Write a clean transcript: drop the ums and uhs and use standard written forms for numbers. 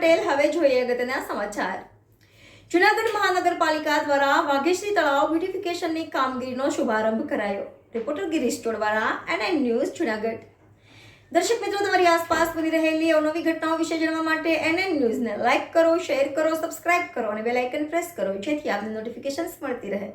પટેલ. હવે જોઈએ અગત્યના સમાચાર. જૂનાગઢ મહાનગરપાલિકા દ્વારા વાઘેશ્રી તળાવ બ્યુટિફિકેશનની કામગીરીનો શુભારંભ કરાયો. Reporter Girish Tolwala, NN news, Junagadh. દર્શક મિત્રો, તમારી આસપાસ બની રહેલી અવનવી ઘટનાઓ વિશે જાણવા માટે NN ન્યૂઝને લાઇક કરો, શેર કરો, સબસ્ક્રાઇબ કરો અને બેલ આઇકન પ્રેસ કરો, જેથી આપને નોટિફિકેશન્સ મળતી રહે.